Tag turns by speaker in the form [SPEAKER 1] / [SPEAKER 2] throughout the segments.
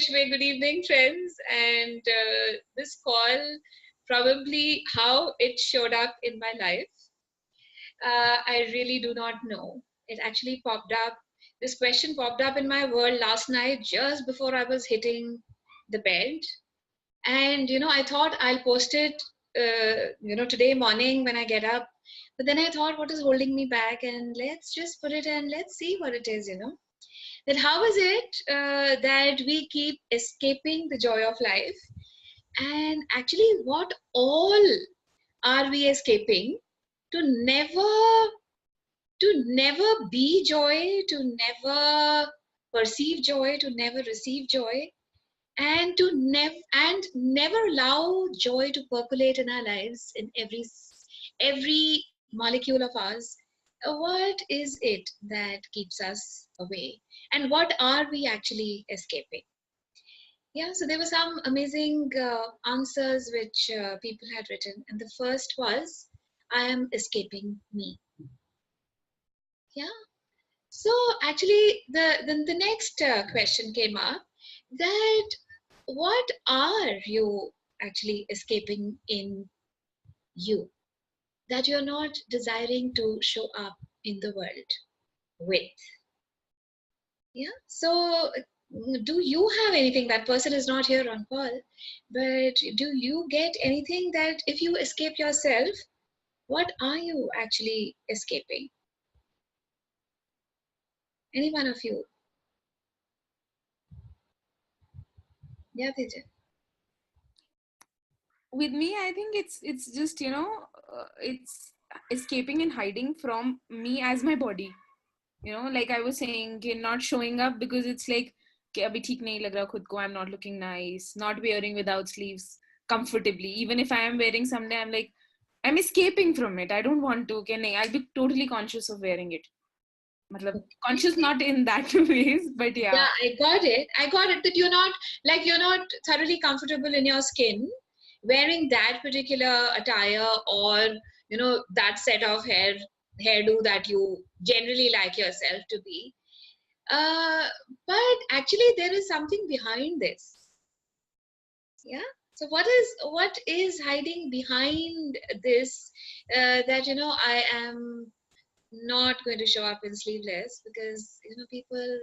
[SPEAKER 1] Reshme. Good evening, friends. And this call, probably how it showed up in my life, I really do not know. It actually popped up. This question popped up in my world last night, just before I was hitting the bed. And, I thought I'll post it, today morning when I get up. But then I thought, what is holding me back? And let's just put it in, let's see what it is, That how is it that we keep escaping the joy of life? And actually, what all are we escaping to never be joy, to never perceive joy, to never receive joy, and to never allow joy to percolate in our lives in every molecule of ours. What is it that keeps us away, and what are we actually escaping? Yeah, so there were some amazing answers which people had written, and the first was, I am escaping me. Yeah, so actually the next question came up, that what are you actually escaping in you, that you're not desiring to show up in the world with? Yeah, so do you have anything? That person is not here on call, but do you get anything that if you escape yourself, what are you actually escaping? Any one of you? Yeah, Teja.
[SPEAKER 2] With me, I think it's just it's escaping and hiding from me as my body. Like I was saying, not showing up because it's like कि अभी ठीक नहीं लग रहा खुद को, I'm not looking nice, not wearing without sleeves comfortably. Even if I am wearing someday, I'm like, I'm escaping from it. I don't want to. Okay, nahi, I'll be totally conscious of wearing it. मतलब conscious not in that ways, but yeah.
[SPEAKER 1] Yeah, I got it that you're not thoroughly comfortable in your skin wearing that particular attire, or that set of hairdo that you generally like yourself to be. But actually there is something behind this. Yeah, so what is hiding behind this, that I am not going to show up in sleeveless because people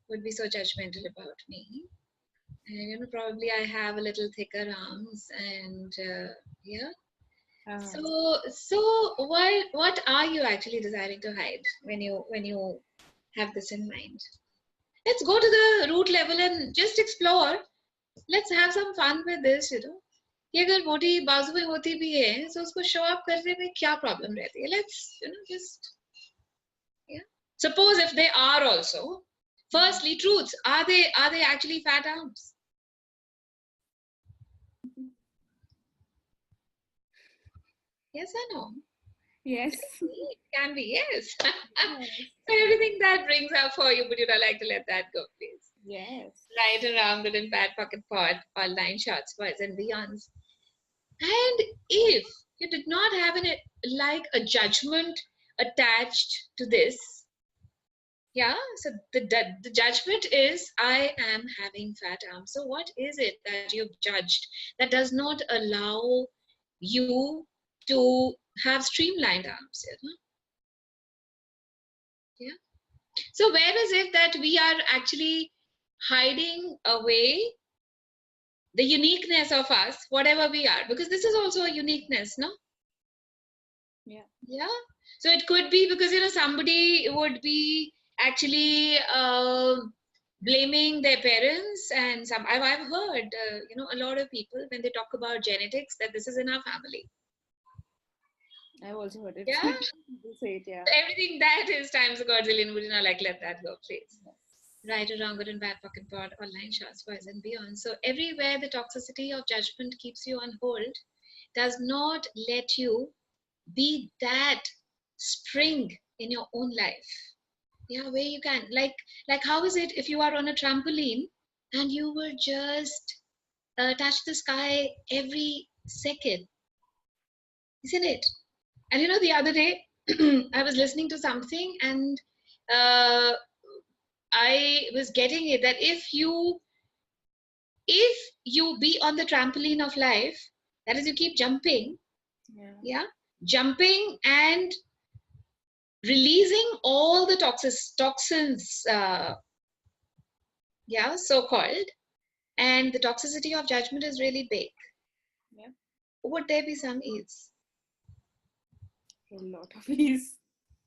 [SPEAKER 1] would be so judgmental about me, and probably I have a little thicker arms, and yeah. So what are you actually desiring to hide when you have this in mind? Let's go to the root level and just explore. Let's have some fun with this. कि अगर मोटी बाजुएं होती भी है तो उसको show up करने में क्या प्रॉब्लम रहती है? Let's just, yeah, suppose if they are also, firstly, truths, are they actually fat arms? Yes or no?
[SPEAKER 2] Yes.
[SPEAKER 1] It can be, yes. So everything that brings up for you, would you like to let that go, please?
[SPEAKER 2] Yes.
[SPEAKER 1] Right around good and bad, pocket pod, all line shots, boys and beyonds. And if you did not have a judgment attached to this, yeah, so the judgment is, I am having fat arms. So what is it that you've judged that does not allow you to have streamlined arms? Yeah. So where is it that we are actually hiding away the uniqueness of us, whatever we are? Because this is also a uniqueness, no?
[SPEAKER 2] Yeah.
[SPEAKER 1] Yeah. So it could be because, somebody would be actually blaming their parents, and I've heard, a lot of people when they talk about genetics, that this is in our family.
[SPEAKER 2] I've also heard it.
[SPEAKER 1] Yeah.
[SPEAKER 2] People say it, yeah.
[SPEAKER 1] So everything that is times a godzillion, would you not let that go, please? Yes. Right or wrong, good and bad, pocket pod, online shots, boys and beyond. So everywhere the toxicity of judgment keeps you on hold, does not let you be that spring in your own life. Yeah, where you can, like how is it if you are on a trampoline and you will just touch the sky every second, isn't it? And the other day I was listening to something, and I was getting it that if you if you be on the trampoline of life, that is, you keep jumping,
[SPEAKER 2] Yeah.
[SPEAKER 1] jumping and releasing all the toxins, so-called, and the toxicity of judgment is really big.
[SPEAKER 2] Yeah.
[SPEAKER 1] Would there be some ease?
[SPEAKER 2] A lot of ease.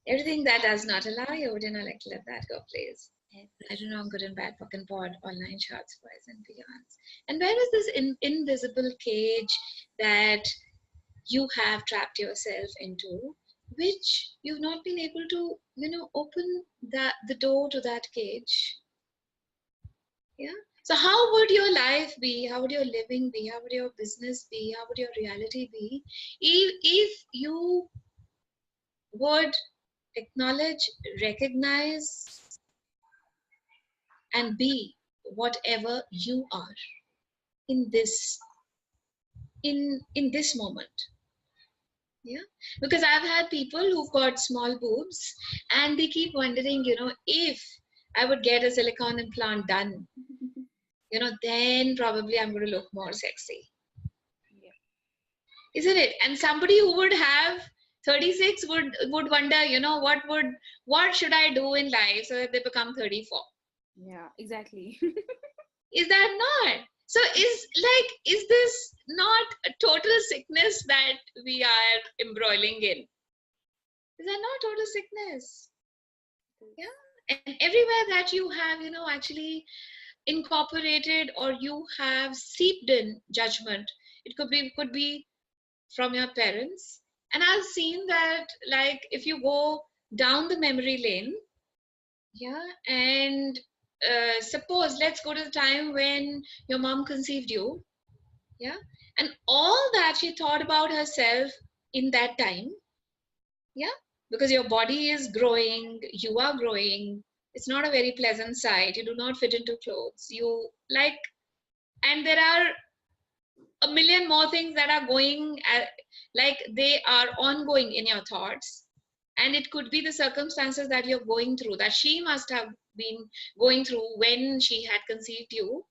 [SPEAKER 1] Everything that does not allow you, would you not like to let that go, please? I do know good and bad, fuck and pod, online charts, boys and beyonds. And where is this invisible cage that you have trapped yourself into, which you've not been able to, open the door to that cage? Yeah. So how would your life be? How would your living be? How would your business be? How would your reality be if you would acknowledge, recognize, and be whatever you are in this moment? Yeah, because I've had people who've got small boobs and they keep wondering, if I would get a silicone implant done, then probably I'm going to look more sexy.
[SPEAKER 2] Yeah.
[SPEAKER 1] Isn't it? And somebody who would have 36 would wonder, what should I do in life so that they become 34?
[SPEAKER 2] Yeah, exactly.
[SPEAKER 1] Is that not? So is this not a total sickness that we are embroiling in? Is that not total sickness? Yeah. And everywhere that you have, actually incorporated or you have seeped in judgment, it could be from your parents. And I've seen that, like, if you go down the memory lane, and suppose let's go to the time when your mom conceived you, and all that she thought about herself in that time, because your body is growing, you are growing. It's not a very pleasant sight. You do not fit into clothes. And there are a million more things that are like they are ongoing in your thoughts. And it could be the circumstances that you're going through, that she must have been going through when she had conceived you.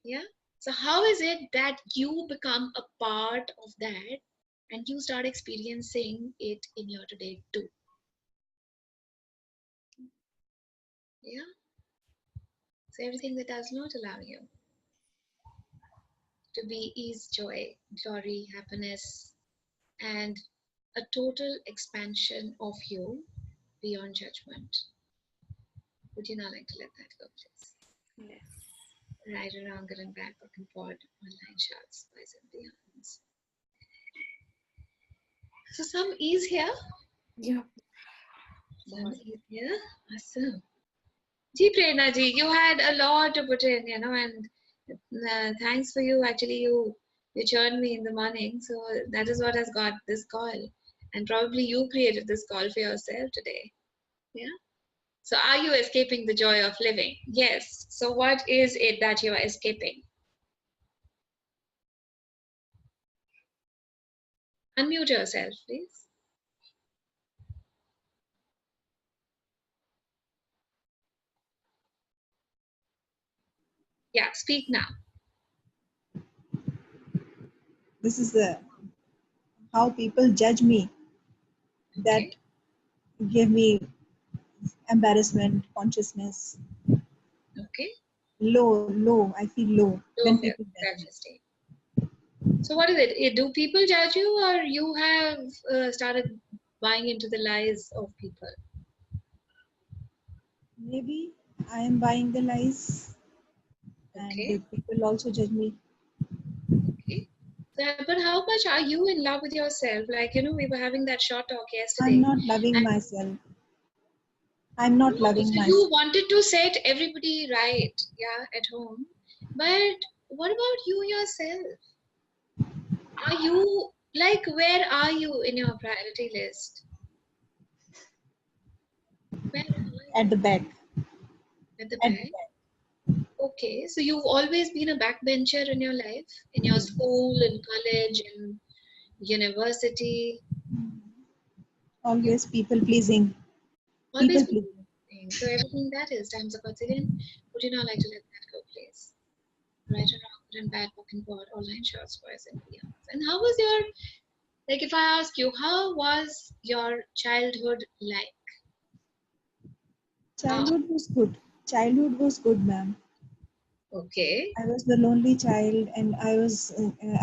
[SPEAKER 1] Yeah. So how is it that you become a part of that and you start experiencing it in your today too? Yeah. So everything that does not allow you to be ease, joy, glory, happiness, and a total expansion of you beyond judgment. Would you not like to let that go, please?
[SPEAKER 2] Yes.
[SPEAKER 1] Right around, good and bad, book and pod, online charts, boys and beyonds. So some ease here.
[SPEAKER 2] Yeah.
[SPEAKER 1] Some ease here. Awesome. Ji Prerna ji, you had a lot to put in, and thanks for you. Actually, you churned me in the morning, so that is what has got this call. And probably you created this call for yourself today. Yeah. So are you escaping the joy of living? Yes. So what is it that you are escaping? Unmute yourself, please. Yeah, speak now.
[SPEAKER 3] This is how people judge me that
[SPEAKER 1] Okay.
[SPEAKER 3] give me embarrassment, consciousness,
[SPEAKER 1] Okay.
[SPEAKER 3] low. I feel low
[SPEAKER 1] So
[SPEAKER 3] when people judge me.
[SPEAKER 1] self-esteem. So what is it? Do people judge you, or you have started buying into the lies of people?
[SPEAKER 3] Maybe I am buying the lies, and
[SPEAKER 1] Okay.
[SPEAKER 3] people also judge me.
[SPEAKER 1] Okay. So, but how much are you in love with yourself? Like, we were having that short talk
[SPEAKER 3] I'm
[SPEAKER 1] yesterday.
[SPEAKER 3] not loving
[SPEAKER 1] And
[SPEAKER 3] myself. I'm not
[SPEAKER 1] no,
[SPEAKER 3] loving
[SPEAKER 1] so you
[SPEAKER 3] myself.
[SPEAKER 1] wanted to set everybody right, at home. But what about you yourself? Are you, like, where are you in your priority list? Where are
[SPEAKER 3] At
[SPEAKER 1] you?
[SPEAKER 3] the back.
[SPEAKER 1] At the
[SPEAKER 3] At the
[SPEAKER 1] back? Okay, so you've always been a backbencher in your life, in your school, in college, in university. You
[SPEAKER 3] always people pleasing.
[SPEAKER 1] always
[SPEAKER 3] People
[SPEAKER 1] been
[SPEAKER 3] pleasing.
[SPEAKER 1] doing. So everything that is times a quadrillion. Would you not like to let that go, please? Right and wrong, good and bad, book and board, online shorts, boys and beyond. And how was your, like if I ask you, how was your childhood like? How?
[SPEAKER 3] Childhood was good. Childhood was good, ma'am.
[SPEAKER 1] Okay.
[SPEAKER 3] I was the lonely child, and I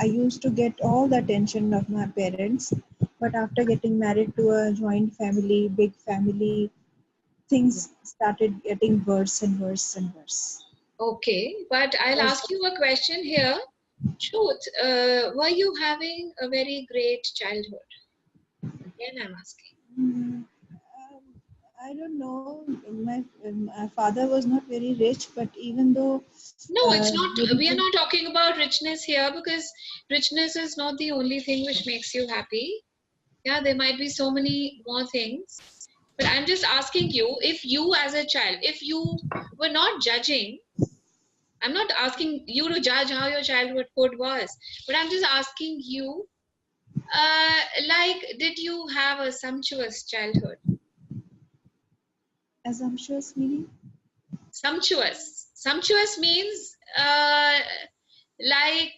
[SPEAKER 3] used to get all the attention of my parents. But after getting married to a joint family, big family, things started getting worse and worse and worse.
[SPEAKER 1] Okay, but I'll
[SPEAKER 3] Because,
[SPEAKER 1] ask you a question here. Truth, were you having a very great childhood? Again, I'm asking.
[SPEAKER 3] I don't know. My father was not very rich, but even though
[SPEAKER 1] No, it's not.
[SPEAKER 3] very
[SPEAKER 1] We are
[SPEAKER 3] good,
[SPEAKER 1] not talking about richness here because richness is not the only thing which makes you happy. Yeah, there might be so many more things. But I'm just asking you, if you as a child, if you were not judging, I'm not asking you to judge how your childhood was, but I'm just asking you, like, did you have a sumptuous childhood?
[SPEAKER 3] assumptuous meaning.
[SPEAKER 1] Sumptuous. Sumptuous means like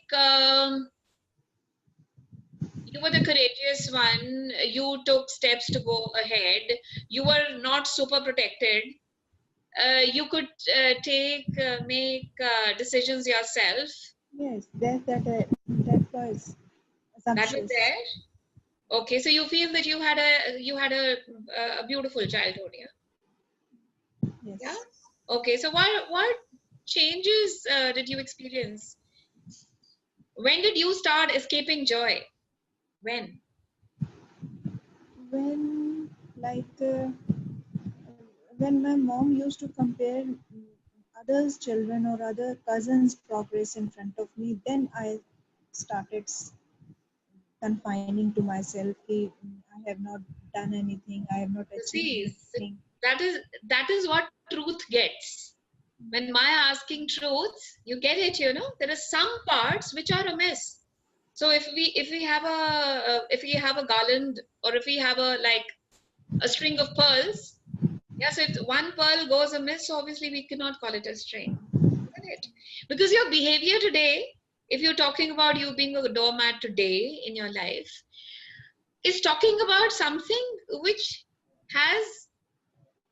[SPEAKER 1] you were the courageous one, you took steps to go ahead, you were not super protected, you could make decisions yourself.
[SPEAKER 3] Yes, that was
[SPEAKER 1] That was
[SPEAKER 3] assumptuous.
[SPEAKER 1] there. Okay, so you feel that you had a beautiful childhood, yeah? Yeah?
[SPEAKER 3] Yes.
[SPEAKER 1] Okay, so what changes did you experience? When did you start escaping joy? When?
[SPEAKER 3] When like when my mom used to compare others' children or other cousins' progress in front of me, then I started confining to myself. I have not done anything. I have not
[SPEAKER 1] You
[SPEAKER 3] achieved
[SPEAKER 1] see,
[SPEAKER 3] anything.
[SPEAKER 1] that is what truth gets. When Maya asking truth, you get it, there are some parts which are amiss. So if we have a garland, or if we have a string of pearls, yeah, so if one pearl goes amiss, so obviously we cannot call it a string. Isn't it? Because your behavior today, if you're talking about you being a doormat today in your life, is talking about something which has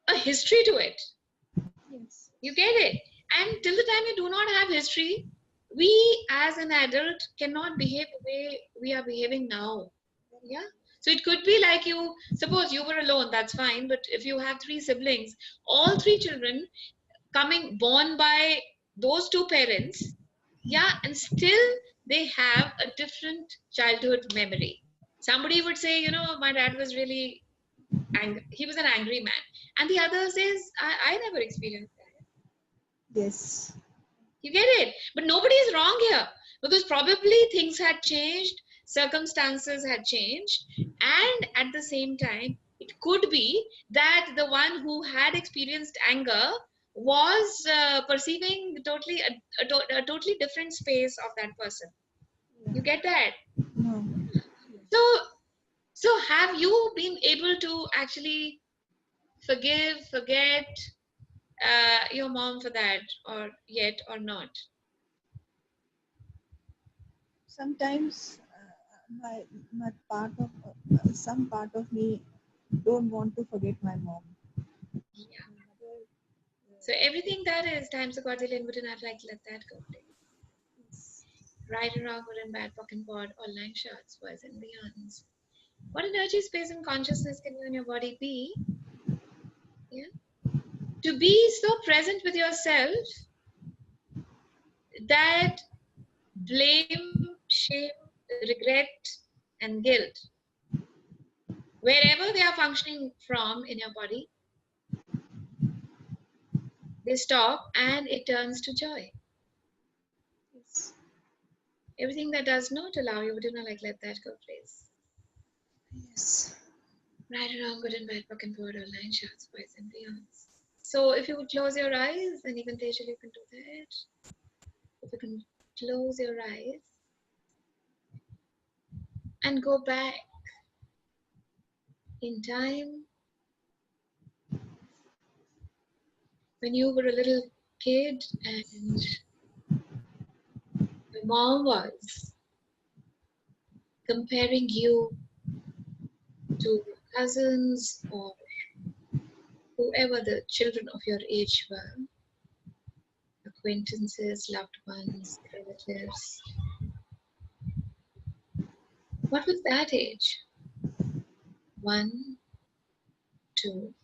[SPEAKER 1] a history to it.
[SPEAKER 3] Yes.
[SPEAKER 1] You get it? And till the time you do not have history, we as an adult cannot behave the way we are behaving now. Yeah. So it could be like suppose you were alone, that's fine. But if you have three siblings, all three children born by those two parents, yeah, and still they have a different childhood memory. Somebody would say, my dad was really angry. He was an angry man. And the other says, I never experienced that.
[SPEAKER 3] Yes.
[SPEAKER 1] You get it? But nobody is wrong here because probably things had changed, circumstances had changed, and at the same time, it could be that the one who had experienced anger was perceiving a totally different space of that person. You get that?
[SPEAKER 3] No.
[SPEAKER 1] So, so have you been able to actually forget your mom for that, or yet, or not?
[SPEAKER 3] Sometimes my part of some part of me don't want to forget my mom.
[SPEAKER 1] Yeah.
[SPEAKER 3] My mother,
[SPEAKER 1] So everything that is times a quadrillion wouldn't have let that go.
[SPEAKER 3] yes.
[SPEAKER 1] Right and wrong, good and bad, pock and pod, online shots, boys and beyonds. What energy, space, and consciousness can you and your body be? Yeah. To be so present with yourself that blame, shame, regret, and guilt, wherever they are functioning from in your body, they stop and it turns to joy.
[SPEAKER 3] Yes.
[SPEAKER 1] Everything that does not allow you, do not let that go, please.
[SPEAKER 3] Yes.
[SPEAKER 1] Right or wrong, good and bad, book and board, online shots, boys and beyonds. So if you would close your eyes, and even Tejal, you can do that. If you can close your eyes and go back in time when you were a little kid and mom was comparing you to your cousins or whoever the children of your age were, acquaintances, loved ones, relatives. What was that age? 1, 2,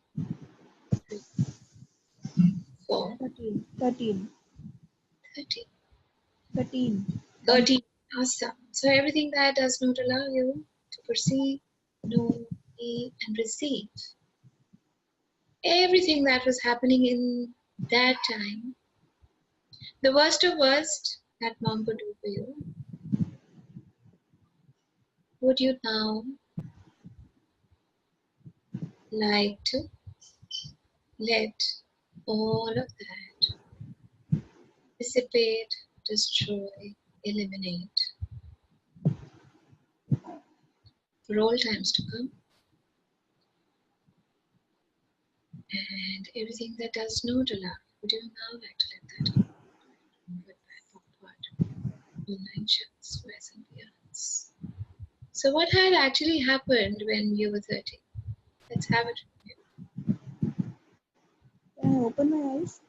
[SPEAKER 1] 3, 4,
[SPEAKER 3] 13. 13.
[SPEAKER 1] 13.
[SPEAKER 3] 13.
[SPEAKER 1] 13. Awesome. So everything that does not allow you to perceive, know, be, and receive. Everything that was happening in that time. The worst of worst that mom could do for you. Would you now like to let all of that dissipate, destroy, eliminate for all times to come? And everything that does not allow, would you now like to let that go? Move it back upward, online chats, squares and beyonds. So what had actually happened when you were 30? Let's have it.
[SPEAKER 3] Can I open my eyes?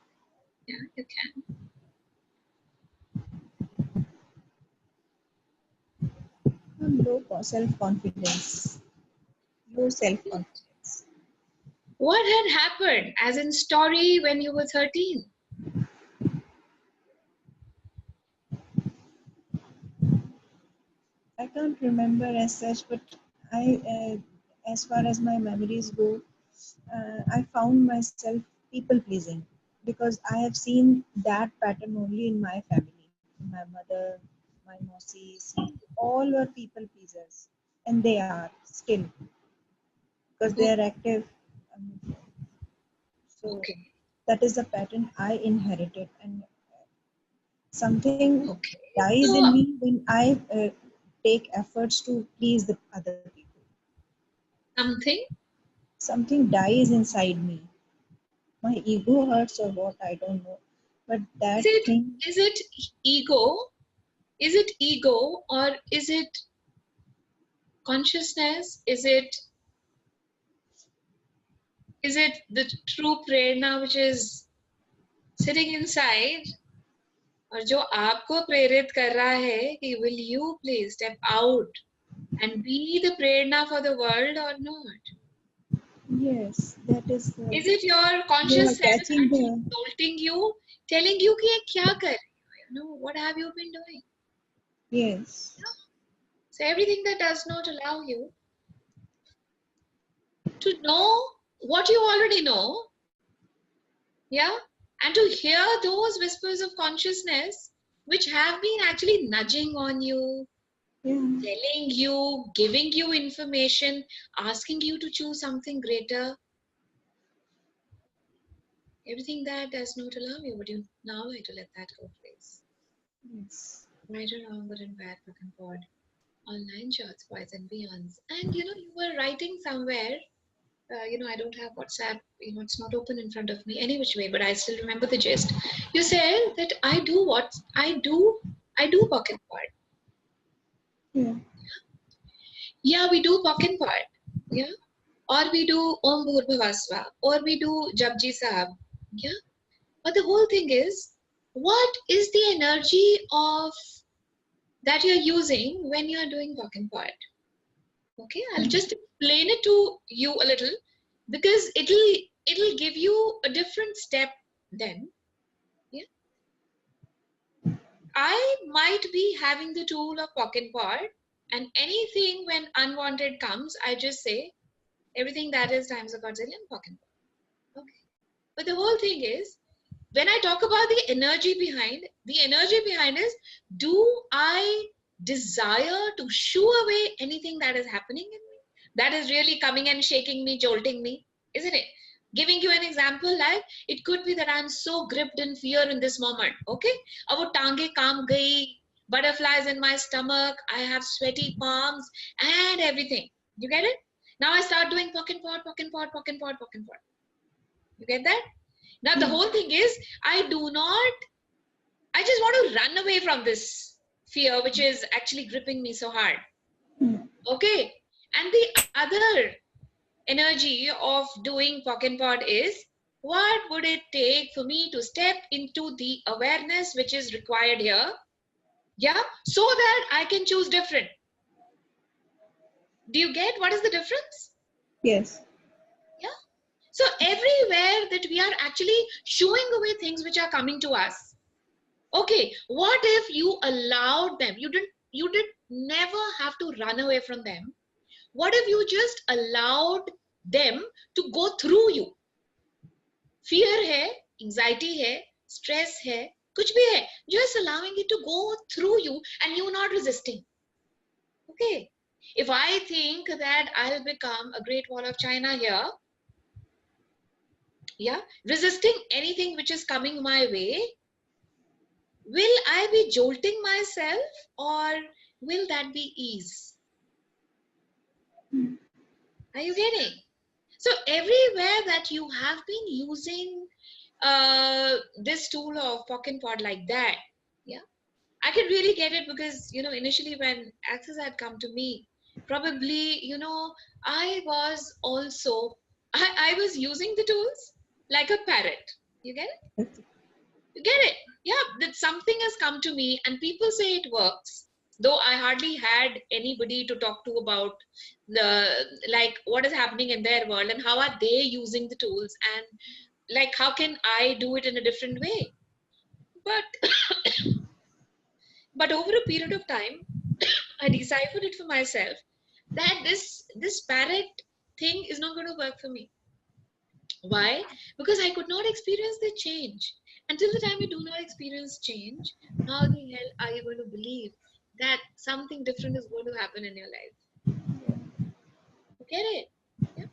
[SPEAKER 1] Yeah, you can.
[SPEAKER 3] Low self-confidence. Low self-confidence.
[SPEAKER 1] What had happened as in story when you were 13?
[SPEAKER 3] I can't remember as such, but as far as my memories go, I found myself people pleasing because I have seen that pattern only in my family. My mother, my mousies, all were people pleasers, and they are still because they are active. Um, so
[SPEAKER 1] Okay.
[SPEAKER 3] that is the pattern I inherited, and something
[SPEAKER 1] Okay.
[SPEAKER 3] dies in
[SPEAKER 1] So
[SPEAKER 3] me when I take efforts to please the other people.
[SPEAKER 1] something,
[SPEAKER 3] Something dies inside me. My ego hurts or what, I don't know. But
[SPEAKER 1] is
[SPEAKER 3] that
[SPEAKER 1] it
[SPEAKER 3] thing,
[SPEAKER 1] is it ego? Is it ego or is it consciousness? Is it the true prerna which is sitting inside? और जो आपको प्रेरित कर रहा है कि will you please step out and be the prerna for the world or not?
[SPEAKER 3] yes, that is the,
[SPEAKER 1] Is it your
[SPEAKER 3] you are
[SPEAKER 1] conscious self
[SPEAKER 3] catching
[SPEAKER 1] actually
[SPEAKER 3] the,
[SPEAKER 1] jolting you, telling you कि ये क्या कर रही हो? You know, what have you been doing?
[SPEAKER 3] yes,
[SPEAKER 1] So everything that does not allow you to know what you already know, yeah, and to hear those whispers of consciousness which have been actually nudging on you,
[SPEAKER 3] yeah,
[SPEAKER 1] telling you, giving you information, asking you to choose something greater. Everything that does not allow you, would you now like to let that go, please?
[SPEAKER 3] yes,
[SPEAKER 1] Right or wrong, good and bad, book and pod, online charts, boys and beyonds. And you know, you were writing somewhere. I don't have WhatsApp. It's not open in front of me any which way, but I still remember the gist. You said that I do what I do. I do pocket pod.
[SPEAKER 3] yeah,
[SPEAKER 1] Yeah, we do pocket pod. Yeah, or we do Om Bhurbhavasva, or we do Japji Sahab. Yeah, but the whole thing is, what is the energy of that you're using when you're doing pocket pod? Okay, I'll
[SPEAKER 3] yeah,
[SPEAKER 1] just explain it to you a little because it'll give you a different step then. Yeah, I might be having the tool of pocket pod, and anything when unwanted comes, I just say everything that is times a quadrillion pocket pod. Okay, but the whole thing is when I talk about the energy behind is, do I desire to shoo away anything that is happening in me? That is really coming and shaking me, jolting me, isn't it? Giving you an example, like it could be that I'm so gripped in fear in this moment. Okay, अब वो टांगे काम गई, butterflies in my stomach, I have sweaty palms and everything. You get it? Now I start doing pocket pot, pocket pot, pocket pot, pocket pot. You get that? Now the
[SPEAKER 3] yeah,
[SPEAKER 1] whole thing is, I just want to run away from this fear which is actually gripping me so hard.
[SPEAKER 3] Hmm.
[SPEAKER 1] Okay. And the other energy of doing pocket pod is, what would it take for me to step into the awareness which is required here? Yeah. So that I can choose different. Do you get what is the difference?
[SPEAKER 3] Yes.
[SPEAKER 1] Yeah. So everywhere that we are actually shooing away things which are coming to us. Okay, what if you allowed them? You did never have to run away from them. What if you just allowed them to go through you? Fear है, anxiety है, stress है, कुछ भी है. Just allowing it to go through you and you not resisting. Okay. If I think that I'll become a Great Wall of China here, yeah, resisting anything which is coming my way, will I be jolting myself or will that be ease?
[SPEAKER 3] Hmm.
[SPEAKER 1] Are you getting? So everywhere that you have been using this tool of pocket pod like that, yeah, I can really get it because, initially when Access had come to me, probably, I was also, I was using the tools like a parrot. You get it? You get it? Yeah, that something has come to me and people say it works. Though I hardly had anybody to talk to about like what is happening in their world and how are they using the tools and like how can I do it in a different way. But but over a period of time, I deciphered it for myself that this parrot thing is not going to work for me. Why? Because I could not experience the change. Until the time you do not experience change, how the hell are you going to believe that something different is going to happen in your life? You get it? Yeah.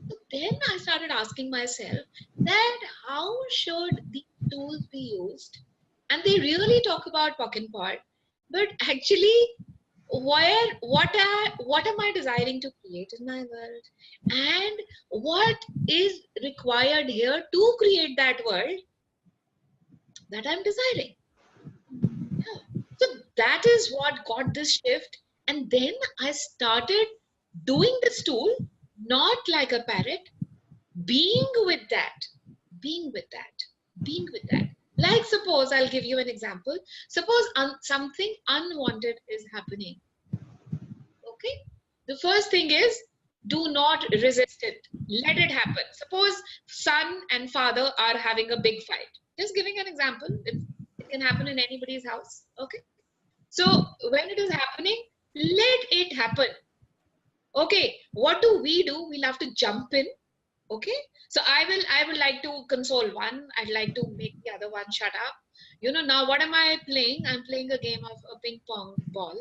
[SPEAKER 1] So then I started asking myself that how should these tools be used? And they really talk about pocket pod, but actually what am I desiring to create in my world, and what is required here to create that world that I'm desiring. Yeah. So that is what got this shift, and then I started doing this tool not like a parrot, being with that, being with that, being with that. Like suppose I'll give you an example. Suppose something unwanted is happening. Okay, the first thing is do not resist it, let it happen. Suppose son and father are having a big fight, just giving an example. It can happen in anybody's house. Okay, so when it is happening, let it happen. Okay, what do? We'll have to jump in. Okay, so I will like to console one, I'd like to make the other one shut up. Now what am I playing? I'm playing a game of a ping pong ball.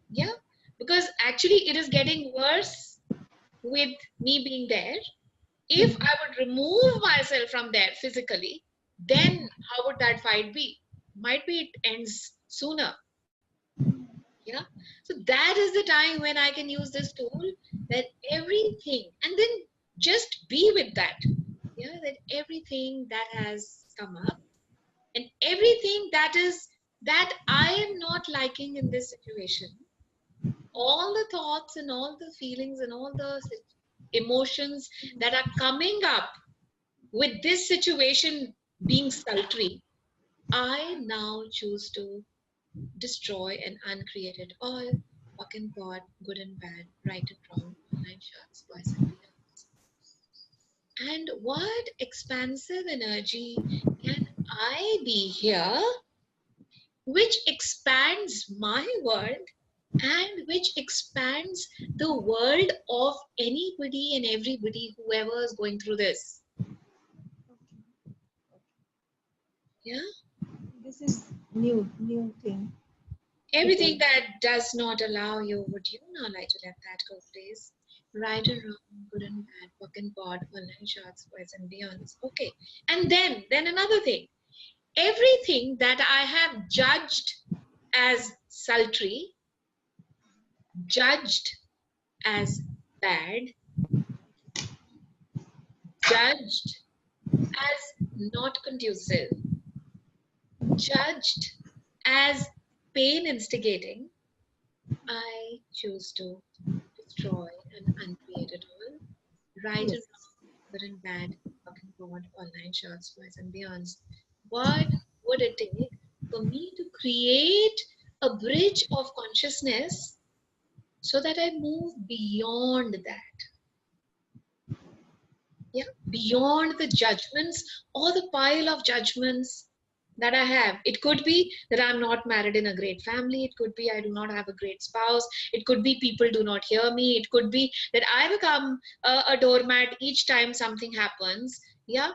[SPEAKER 1] Yeah, because actually it is getting worse with me being there. If I would remove myself from there physically, then how would that fight be? Might be it ends sooner. Yeah. So that is the time when I can use this tool, that everything, and then just be with that. Yeah, that everything that has come up and everything that I am not liking in this situation, all the thoughts and all the feelings and all the emotions that are coming up with this situation being sultry, I now choose to destroy and uncreate it all. Fucking God, good and bad, right and wrong, online shots, boys and beyonds. And what expansive energy can I be here, which expands my world and which expands the world of anybody and everybody, whoever is going through this. Yeah.
[SPEAKER 3] This is new thing.
[SPEAKER 1] Everything that does not allow you, would you now like to let that go, please? Right or wrong, good and bad, book and pod, online shots, boys and beyonds. Okay. And then another thing. Everything that I have judged as sultry, judged as bad, judged as not conducive, judged as pain instigating, I choose to destroy and uncreate it all. Right and
[SPEAKER 3] Yes.
[SPEAKER 1] wrong, good and bad, talking about online shorts, boys and beyonds. What would it take for me to create a bridge of consciousness so that I move beyond that? Yeah, beyond the judgments or the pile of judgments that I have. It could be that I'm not married in a great family. It could be I do not have a great spouse. It could be people do not hear me. It could be that I become a doormat each time something happens. Yeah,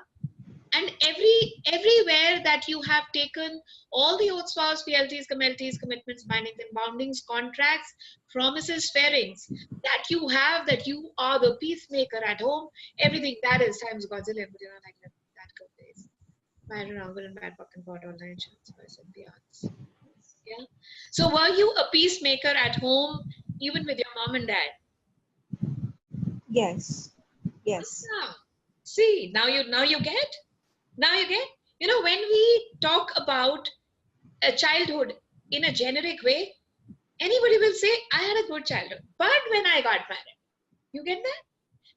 [SPEAKER 1] and everywhere that you have taken all the oaths, vows, fealties, commelties, commitments, bindings and boundings, contracts, promises, swearings that you have, that you are the peacemaker at home, everything that is times Godzilla, but you know, like that good days. Bad and wrong, and bad fucking pot, online chance, boys and beyonds. Yeah. So were you a peacemaker at home, even with your mom and dad?
[SPEAKER 3] Yes. Yes.
[SPEAKER 1] Ah, see, now you get. Now you get, when we talk about a childhood in a generic way, anybody will say, I had a good childhood. But when I got married, you get that?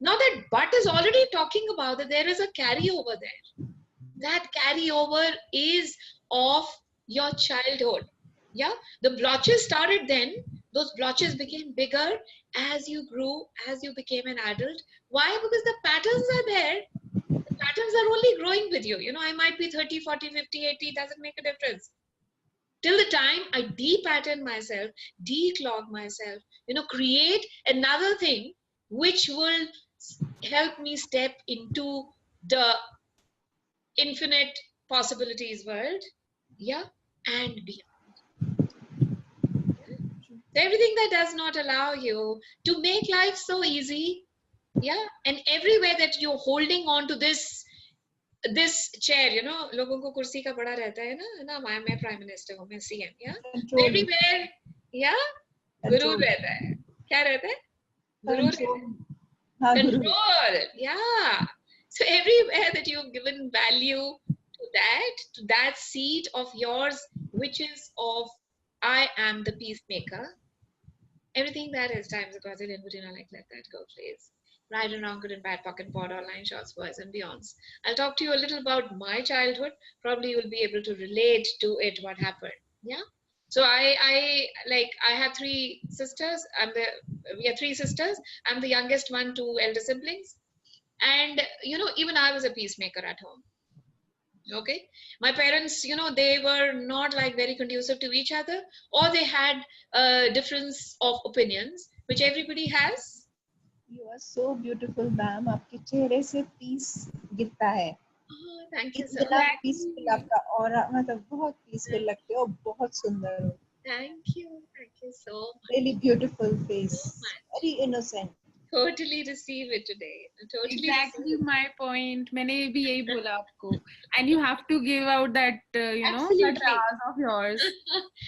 [SPEAKER 1] Now that but is already talking about that there is a carryover there. That carryover is of your childhood. Yeah, the blotches started then. Those blotches became bigger as you grew, as you became an adult. Why? Because the patterns are there. The patterns are only growing with you. I might be 30, 40, 50, 80, doesn't make a difference. Till the time I de-pattern myself, declog myself, create another thing which will help me step into the infinite possibilities world, yeah, and beyond. Yeah? So everything that does not allow you to make life so easy, yeah, and everywhere that you're holding on to this chair, लोगों को कुर्सी का बड़ा रहता है ना मैं prime minister हूँ, मैं सीएम, या
[SPEAKER 3] Control.
[SPEAKER 1] everywhere, या गुरूर
[SPEAKER 3] Control.
[SPEAKER 1] रहता है, क्या रहता है, गुरूर रहता
[SPEAKER 3] Control.
[SPEAKER 1] है,
[SPEAKER 3] हाँ, गुरु.
[SPEAKER 1] control, yeah. So everywhere that you've given value to that seat of yours, which is of I am the peacemaker, everything that is times a Brazilian, would like let that go, please. Right and wrong, good and bad, pocket pot, online shots, boys and beyonds. I'll talk to you a little about my childhood. Probably you'll be able to relate to it, what happened. Yeah. So I have three sisters. We are three sisters. I'm the youngest one, two elder siblings. And even I was a peacemaker at home. Okay, my parents, they were not like very conducive to each other, or they had a difference of opinions, which everybody has.
[SPEAKER 3] You are so beautiful, ma'am. आपके चेहरे से peace गिरता है.
[SPEAKER 1] Oh, thank you so
[SPEAKER 3] इतना
[SPEAKER 1] much.
[SPEAKER 3] peaceful आपका aura, मतलब बहुत peaceful लगते हो, बहुत सुंदर हो.
[SPEAKER 1] Thank you so much.
[SPEAKER 3] Really beautiful face.
[SPEAKER 1] So much.
[SPEAKER 3] Very innocent.
[SPEAKER 1] Totally receive it today. Totally
[SPEAKER 2] Exactly
[SPEAKER 1] receive it.
[SPEAKER 2] my point. मैंने भी यही बोला आपको. And you have to give out that that
[SPEAKER 1] Absolutely.
[SPEAKER 2] razz of yours.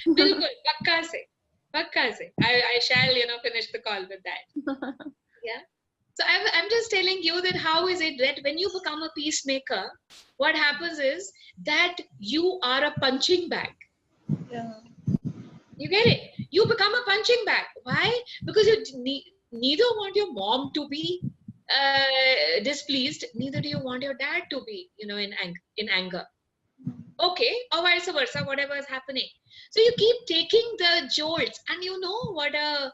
[SPEAKER 1] बिल्कुल, पक्का से. I shall, finish the call with that. Yeah. So I'm just telling you that how is it that when you become a peacemaker, what happens is that you are a punching bag.
[SPEAKER 3] Yeah.
[SPEAKER 1] You get it? You become a punching bag. Why? Because you neither want your mom to be displeased, neither do you want your dad to be, in anger. Okay, or vice versa, whatever is happening. So you keep taking the jolts, and you know what a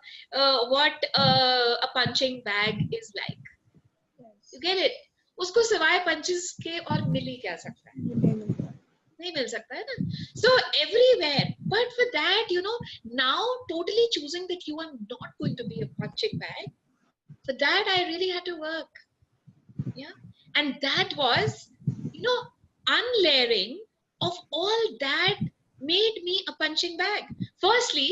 [SPEAKER 1] punching bag is like.
[SPEAKER 3] Yes.
[SPEAKER 1] You get it? उसको सिवाय punches के और मिल ही क्या सकता है?
[SPEAKER 3] मुझे मिलता है.
[SPEAKER 1] नहीं मिल सकता है ना? So everywhere, but for that, now totally choosing that you are not going to be a punching bag. For that, I really had to work. Yeah, and that was, unlayering of all that made me a punching bag. Firstly,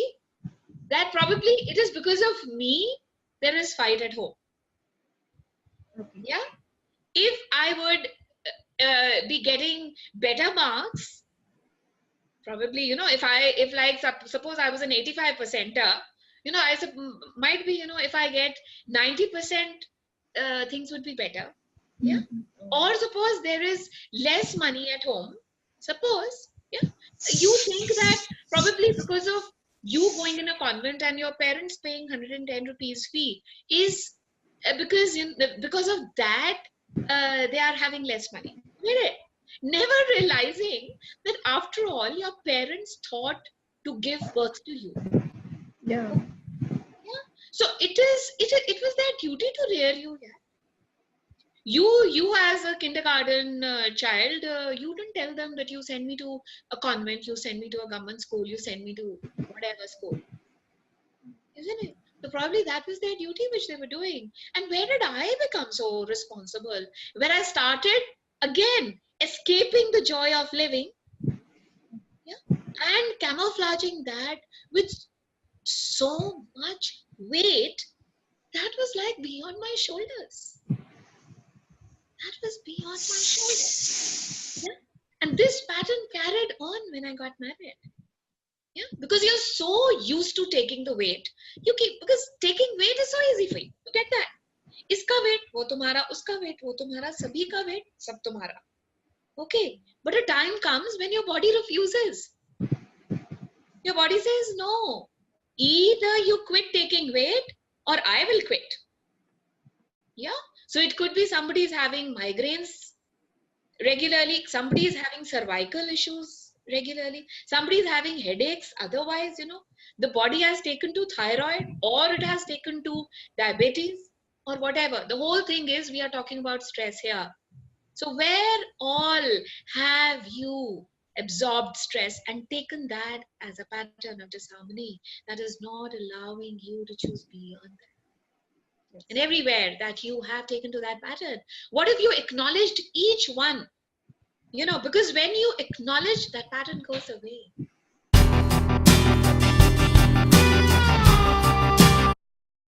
[SPEAKER 1] that probably it is because of me there is fight at home.
[SPEAKER 3] Okay.
[SPEAKER 1] Yeah, if I would be getting better marks, probably, if like suppose I was an 85%er, might be, if I get 90%, things would be better. Yeah.
[SPEAKER 3] Mhm.
[SPEAKER 1] Or suppose there is less money at home. Suppose Yeah. You think that probably because of you going in a convent and your parents paying 110 rupees fee is because of that they are having less money. Get it? Never realizing that after all your parents thought to give birth to you.
[SPEAKER 3] Yeah.
[SPEAKER 1] Yeah. So it was their duty to rear you. Yeah. You as a kindergarten child, you didn't tell them that you send me to a convent, you send me to a government school, you send me to whatever school, isn't it? So probably that was their duty which they were doing. And where did I become so responsible? When I started again escaping the joy of living, yeah, and camouflaging that with so much weight that was like beyond my shoulders. That was beyond my shoulders. Yeah. And this pattern carried on when I got married. Yeah. Because you're so used to taking the weight. Because taking weight is so easy for you. You get that. Iska weight, wo tumhara, uska weight, wo tumhara, sabhi ka weight, sab tumhara. Okay. But a time comes when your body refuses. Your body says no. Either you quit taking weight or I will quit. Yeah. So it could be somebody is having migraines regularly, somebody is having cervical issues regularly, somebody is having headaches, otherwise the body has taken to thyroid or it has taken to diabetes or whatever. The whole thing is we are talking about stress here. So where all have you absorbed stress and taken that as a pattern of disharmony that is not allowing you to choose beyond that? And everywhere that you have taken to that pattern, what if you acknowledged each one? Because when you acknowledge, that pattern goes away.